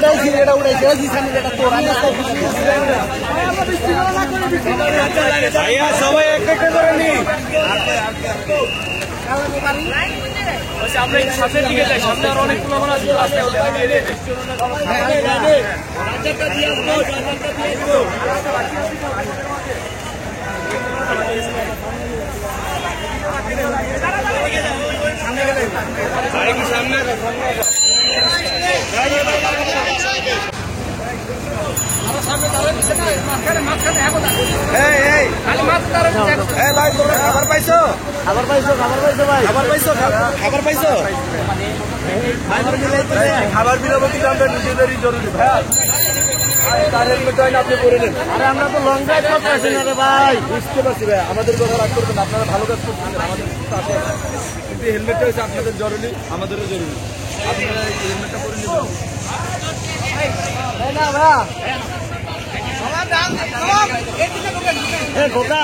উড়াইছি এটা উড়াইছি ওই সামনে এটা তো ভাইয়া সবাই একটা করে নি আমরা সামনের দিকে যাই সামনে আর অনেক পুরো আছে সামনে খাবার পাইছো খাবার বিলাবো কিন্তু আমরা নিজেদেরই জরুরি ভাই আপনি করে নেন। আরে আমরা তো লং ড্রাইভ করতেছি না রে ভাই। বুঝতে পারছি ভাই আমাদের কথা রাগ করবেন আপনারা ভালো কাজ করছেন আমাদের আছে কিন্তু হেলমেটটা হচ্ছে আপনাদের জরুরি আমাদেরও জরুরি আপনারা এই হেলমেটটা পরে নেবেন না ভাই এ খোকা